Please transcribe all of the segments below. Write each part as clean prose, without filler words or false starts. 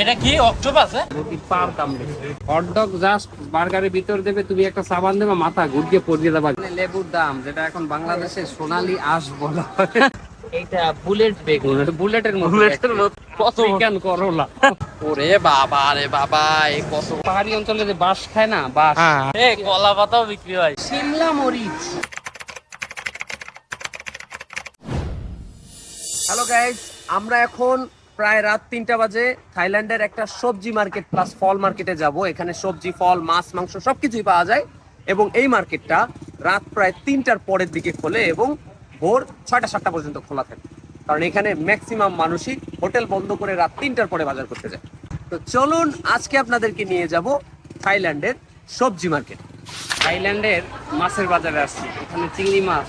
এটা কি অক্টোপাস? মুরগির পার দাম বেশি। হটডগ জাস্ট বার্গারের ভিতর দেবে, তুমি একটা সাবান দেবে, মাথা ঘুরিয়ে পড়িয়ে দেবা। লেবুর দাম, যেটা এখন বাংলাদেশে সোনালী আঁশ বলা হয়, এইটা বুলেট বেগুন, বুলেটের মতো কত কেন করলা। ওরে বাবা রে বাবা, এই কত পাহাড়ি অঞ্চলে যে বাঁশ খায় না, বাঁশ, এই কলা পাতাও বিক্রি হয়। শিমলা মরিচ। হ্যালো গাইস, আমরা এখন প্রায় রাত 3টা বাজে থাইল্যান্ডের একটা সবজি মার্কেট প্লাস ফল মার্কেটে যাব। এখানে সবজি, ফল, মাছ, মাংস সবকিছুই পাওয়া যায় এবং এই মার্কেটটা রাত প্রায় 3টার পরের দিকে খোলে এবং ভোর 6টা-7টা পর্যন্ত খোলা থাকে, কারণ এখানে ম্যাক্সিমাম মানুষই হোটেল বন্ধ করে রাত 3টার পরে বাজার করতে যায়। তো চলুন আজকে আপনাদেরকে নিয়ে যাব থাইল্যান্ডের সবজি মার্কেট। থাইল্যান্ডের মাছের বাজারে আসছি। এখানে চিংড়ি মাছ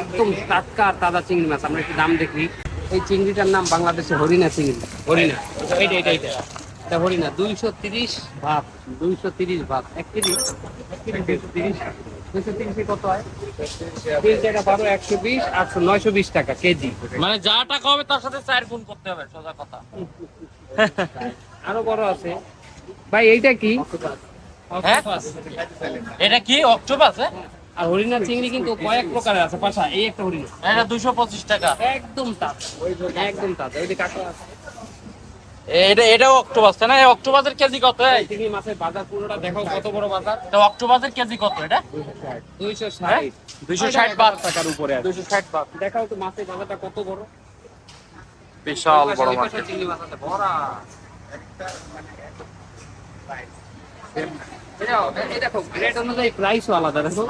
একদম টাটকা আর তাজা চিংড়ি মাছ। আমরা একটু দাম দেখি। এই চিংড়িটার নাম বাংলাদেশে হরিণা চিংড়ি। হরিণা, এটা হরিণা। 230 ভাত, 230 ভাত। 1 কেজি 230। 230 কত হয়? 3 টাকা 12, 120, 800, 920 টাকা কেজি। মানে যা টাকা হবে তার সাথে 4 গুণ করতে হবে, সোজা কথা। আরো বড় আছে ভাই। এইটা কি? হ্যাঁ? এটা কি অক্টোপাস? আর হরিণা চিংড়ি কিন্তু কয়েক প্রকারের আছে। পাশা এই একটা হরিণা, এটা 225 টাকা। একদম তাজা, একদম তাজা। ওই যে কাঁকড়া আছে। এটাও অক্টোপাস তাই না? এই অক্টোপাসের কেজি কত? চিংড়ি মাছের বাজার পুরোটা দেখো, কত বড় বাজার। তো অক্টোপাসের কেজি কত এটা? 260, 260 বাত টাকার উপরে আছে। 260 বাত। দেখাও তো মাছের বাজারটা কত বড়। বিশাল বড় ওই পাশে মার্কেট। চিংড়ি মাছ আছে ভরা। এই দেখো গ্রেড অনুযায়ী প্রাইসও আলাদা। দেখো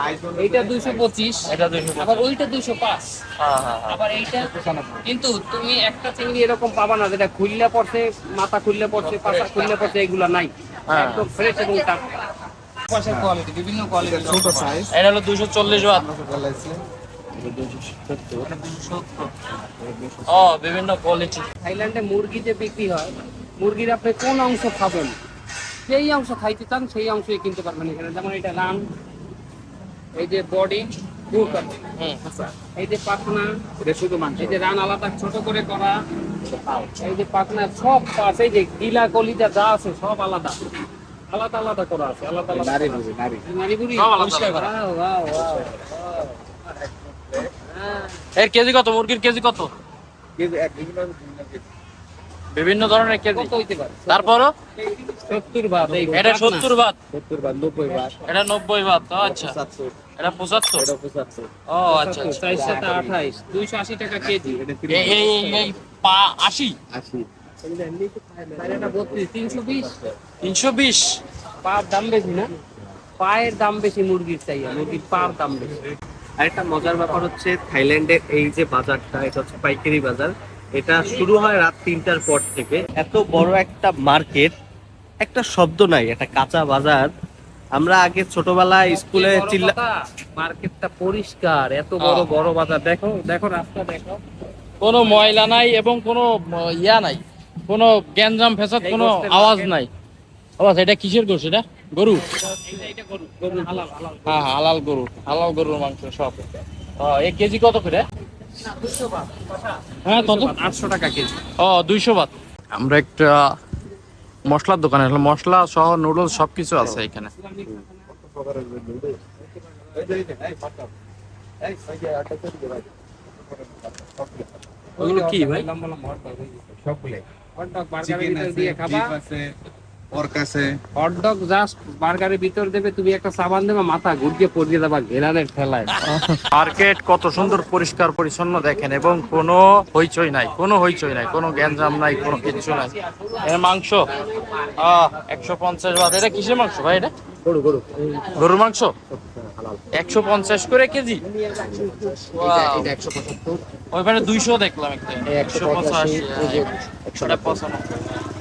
এইটা 225, এটা 225। আবার ওইটা 205, হ্যাঁ হ্যাঁ হ্যাঁ। আবার এইটা 95। কিন্তু তুমি একটা চিংড়ি এরকম পাবা না যেটা খুললে পড়ছে, মাথা খুললে পড়ছে, পাছা খুললে পড়ছে, এগুলা নাই। হ্যাঁ। একদম ফ্রেশ এবং টাটকা। পাশের কোয়ালিটি, বিভিন্ন কোয়ালিটি, ছোট সাইজ। এটা হলো 240 বাত। ও বিভিন্ন কোয়ালিটি। থাইল্যান্ডে মুরগি যে বিক্রি হয়, মুরগির আপনি কোন অংশ খাবেন, সেই অংশ খাইতে চান সেই অংশই কিনতে পারবেন এখানে। যেমন এটা রান, এই যে বডি, এই যে পাখনা, এই যে রান আলাদা ছোট করে করা, এই যে পাখনা সব পাশ, এই যে গিলা কলিজা যা আছে সব আলাদা আলাদা আলাদা করা আছে। আলাদা আলাদা নারীবুড়ি সব আলাদা পরিষ্কার করা। এর কেজি কত? মুরগির কেজি কত? বিভিন্ন ধরনের কেজি। কত হইতে পারে? তারপরও 70 বাত। এটা 70 বাত, 90 বাত, এটা 90 বাত। আচ্ছা, এটা 75। ও আচ্ছা আচ্ছা। 428, 280 টাকা কেজি। এই এই এই পা 80, এটা 32, 320। 320। পার দাম বেশি না? পায়ের দাম বেশি মুরগির চাইয়া, মুরগির পার দাম বেশি। আরেকটা মজার ব্যাপার হচ্ছে থাইল্যান্ডের এই যে বাজারটা, এটা হচ্ছে পাইকারি বাজার। এটা শুরু হয় রাত 3টার পর থেকে। এত বড় একটা মার্কেট, একটা শব্দ নাই, একটা কাঁচা বাজার। আমরা আগে ছোটবেলায় স্কুলে মার্কেটটা পরিষ্কার, এত বড় বড় বাজার। দেখো দেখো রাস্তা দেখো, কোনো ময়লা নাই এবং কোনো ইয়া নাই, কোনো গ্যাঞ্জাম ফেসাদ, কোনো আওয়াজ নাই। আওয়াজ এটা কিসের গোশ? এটা গরু? এটা গরু, গরু হালাল, হালাল। হ্যাঁ হালাল গরু, হালাল গরুর মাংস সব। এই কেজি কত করে? 200 বাত। হ্যাঁ কত? 800 টাকা কেজি। 200 বাত। আমরা একটা মশলার দোকানে আসলে মশলা সহ নুডলস সবকিছু আছে এখানে। ওগুলো কি ভাই? হটডগ জাস্ট বার্গারের ভিতর দেবে, তুমি একটা সাবান দেবে, মাথা ঘুরিয়ে পড়িয়ে দেবা ঘেরানের ঠেলায়। মার্কেট কত সুন্দর পরিষ্কার পরিচ্ছন্ন দেখেন, এবং কোনো হইচই নাই, কোনো হইচই নাই, কোনো গ্যাঞ্জাম নাই, কোনো কিছু নাই। এর মাংস 150 বাত। এটা কিসের মাংস ভাই? এটা গরু, গরু, গরুর মাংস। 150 করে কেজি। এটা 175, ওইবারে 200 দেখলাম একটা। 185, এটা 95,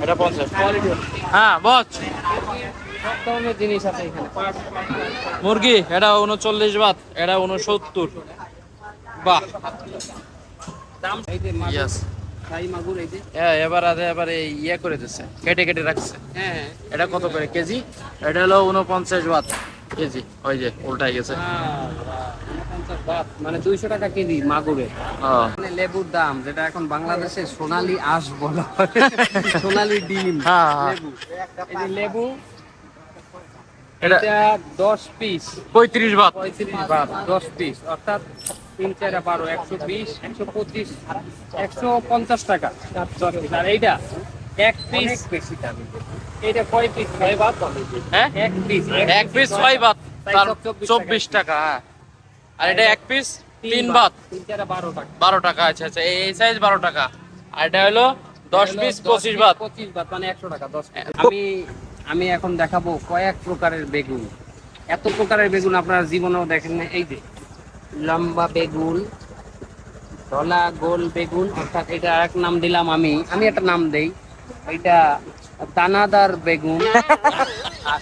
এটা 50। হ্যাঁ বস। সব ধরনের জিনিস আছে এখানে। মুরগি এটা 39 বাত, এটা 69। বাহ। দাম এই যে ইয়েস। থাই মাগুর, এই যে এবারে ইয়ে করে দিচ্ছে, কেটে কেটে রাখছে। হ্যাঁ এটা কত করে কেজি? এটা হলো 49 বাত কেজি। ওই যে উল্টাই গেছে। 50 বাত মানে 200 টাকা কেজি মাগুরের। মানে লেবুর দাম যেটা এখন বাংলাদেশে সোনালী আঁশ বলা হয়, সোনালী ডিম লেবু। এই যে লেবু এটা 10 পিস 35 বাত। 35 বাত 10 পিস, অর্থাৎ 3 4 12 120 125 150 টাকা 10 পিস। আর এইটা এক পিস বেশি দাম। এইটা কয় পিস? 6 বাত। হ্যাঁ, এক পিস 6 বাত, তার 24 24 টাকা। হ্যাঁ, আর এটা এক পিস 3 বাত 3 4 12 টাকা। 12 টাকা। আচ্ছা আচ্ছা, এই সাইজ 12 টাকা। আর এটা হলো 10 পিস 25 বাত। 25 বাত মানে 100 টাকা 10 পিস। আমি এখন দেখাবো কয়েক প্রকারের বেগুন। এত প্রকারের বেগুন আপনারা জীবনেও দেখেন না। এই যে লম্বা বেগুন, ধলা গোল বেগুন, অর্থাৎ এটা আরেক নাম দিলাম আমি একটা নাম দেই, এইটা দানাদার বেগুন। আর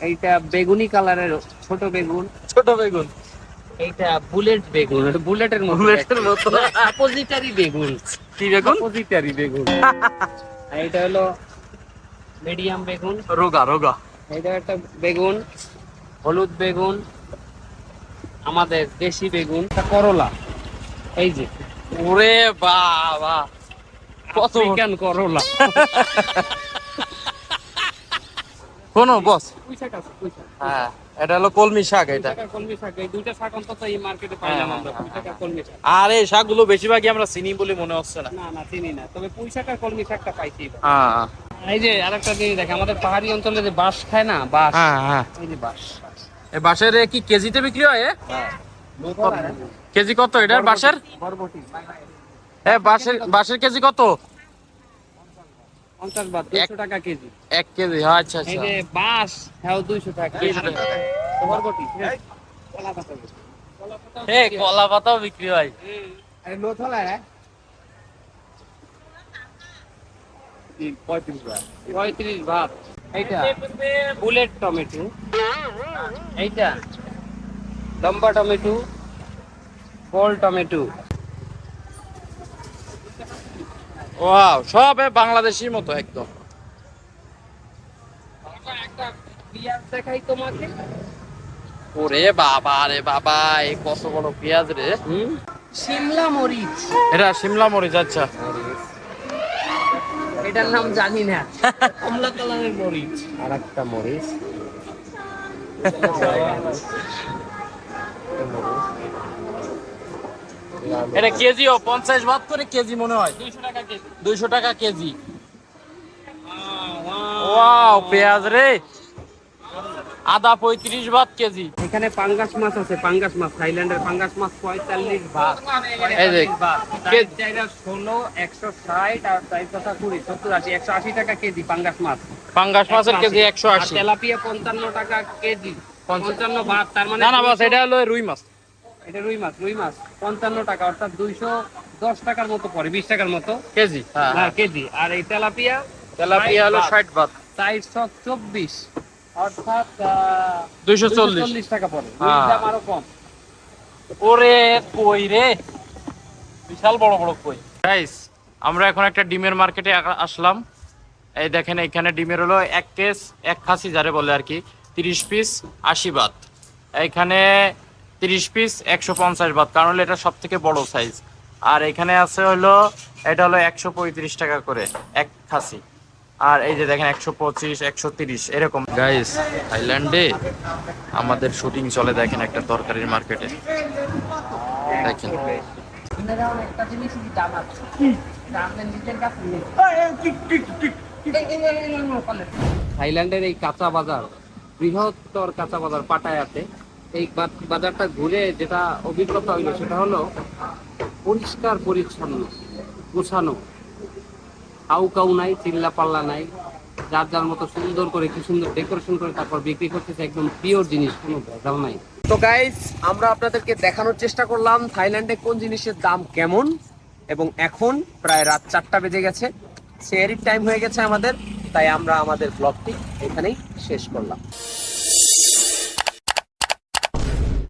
এইটা বেগুনি কালারের ছোট বেগুন। ছোট বেগুন। এইটা বুলেট বেগুন, এটা বুলেটের মতো, অপোজিটারি বেগুন। কি বেগুন? অপোজিটারি বেগুন। আর এটা হলো মিডিয়াম বেগুন, রোগা রোগা। এটা একটা বেগুন, হলুদ বেগুন, আমাদের দেশি বেগুন, এটা করলা। এই যে ওরে বাবা, কত আফ্রিকান করলা। কোনো বস। পুঁই শাক আছে, পুঁই শাক। হ্যাঁ, এটা হলো কলমি শাক। পুঁই এটা শাক আর কলমি শাক, এই দুইটা শাক অন্তত এই মার্কেটে পাইলাম আমরা, পুঁই শাক আর কলমি শাক। আর এই শাকগুলো বেশিরভাগই আমরা চিনি বলে মনে হচ্ছে না। না চিনি না, তবে পুঁই শাক আর কলমি শাকটা পাইছি। হ্যাঁ এই যে আরেকটা জিনিস দেখে, আমাদের পাহাড়ি অঞ্চলে যে বাঁশ খায় না, বাঁশ, হ্যাঁ, এই যে বাঁশ। এই বাঁশের কি কেজিতে বিক্রি হয়? কেজি কত এটার বাঁশের? বরবটি বাঁশের কেজি কত? 50 বাত, 200 টাকা কেজি। 1 কেজি। আচ্ছা এই আচ্ছা। যে বাঁশ, হ্যাঁ 200 টাকা। 200 টাকা। বরবটি, কলা পাতা, কলা পাতাও বিক্রি হয়। আরে লো থলা রে 35 বাত। এইটা বুলেট টমেটো, এইটা লম্বা টমেটো, গোল টমেটো। ওয়াও, সব বাংলাদেশির মতো একদম। একটা পেঁয়াজ দেখাই তোমাকে। ওরে বাবা রে বাবা, এই কত বড় পেঁয়াজ রে! শিমলা মরিচ। এটা শিমলা মরিচ। আচ্ছা, এটার নাম জানি না, কমলা কালারের মরিচ। আর একটা মরিচ, এটা কেজিও 50 বাত করে কেজি মনে হয়। 200 টাকা কেজি। 200 টাকা কেজি। ওয়াও, পেঁয়াজ রে! আদা 35 বাত কেজি। এখানে পাঙ্গাস মাছ আছে, পাঙ্গাস মাছ, থাইল্যান্ডের পাঙ্গাস মাছ 45 বাত। এই যে 16, 160 আর 20, 70, 80, 180 টাকা কেজি পাঙ্গাস মাছ। পাঙ্গাস মাছের কেজি 180। তেলাপিয়া 55 টাকা কেজি, 55 বাত। তার মানে না না বস, এটা হলো রুই মাছ। এটা রুই মাছ, 55 টাকা, অর্থাৎ 210 টাকার মতো পড়ে, 20 টাকার মতো কেজি। হ্যাঁ, না কেজি। আর এই তেলাপিয়া হলো 60 বাত। 424, অর্থাৎ 240 টাকা পড়ে। হ্যাঁ। দাম আরো কম। ওরে কই রে, বিশাল বড় বড় কই। গাইস, আমরা এখন একটা ডিমের মার্কেটে আসলাম। এই দেখেন, এখানে ডিমের হলো এক কেস, এক খাসি যারে বলে আর কি, 30 পিস 80 বাত। এখানে 30 পিস 150 বাত, কারণ হলো এটা সব থেকে বড় সাইজ। আর এখানে আছে হলো, এটা হলো 135 টাকা করে এক খাসি। আর এই যে দেখেন 125, 130 এরকম। গাইস, থাইল্যান্ডে আমাদের শুটিং চলে, দেখেন একটা তরকারির মার্কেটে। দেখেন একটা জিনিস দাম আছে, দামের নিচের কাছে নেই। থাইল্যান্ডের এই কাঁচা বাজার, বৃহত্তর কাঁচা বাজার পাটায়াতে, এই বাজারটা ঘুরে যেটা অভিজ্ঞতা হইলো সেটা হলো পরিষ্কার পরিচ্ছন্ন, গোছানো, কাউ কাউ নাই, চিল্লা পাল্লা নাই, যার যার মতো সুন্দর করে, কি সুন্দর ডেকোরেশন করে তারপর বিক্রি করতেছে, একদম পিওর জিনিস, কোনো ভেজাল নাই। তো গাইস, আমরা আপনাদেরকে দেখানোর চেষ্টা করলাম থাইল্যান্ডে কোন জিনিসের দাম কেমন। এবং এখন প্রায় রাত 4টা বেজে গেছে, সেহরির টাইম হয়ে গেছে আমাদের, তাই আমরা আমাদের ব্লগটি এখানেই শেষ করলাম।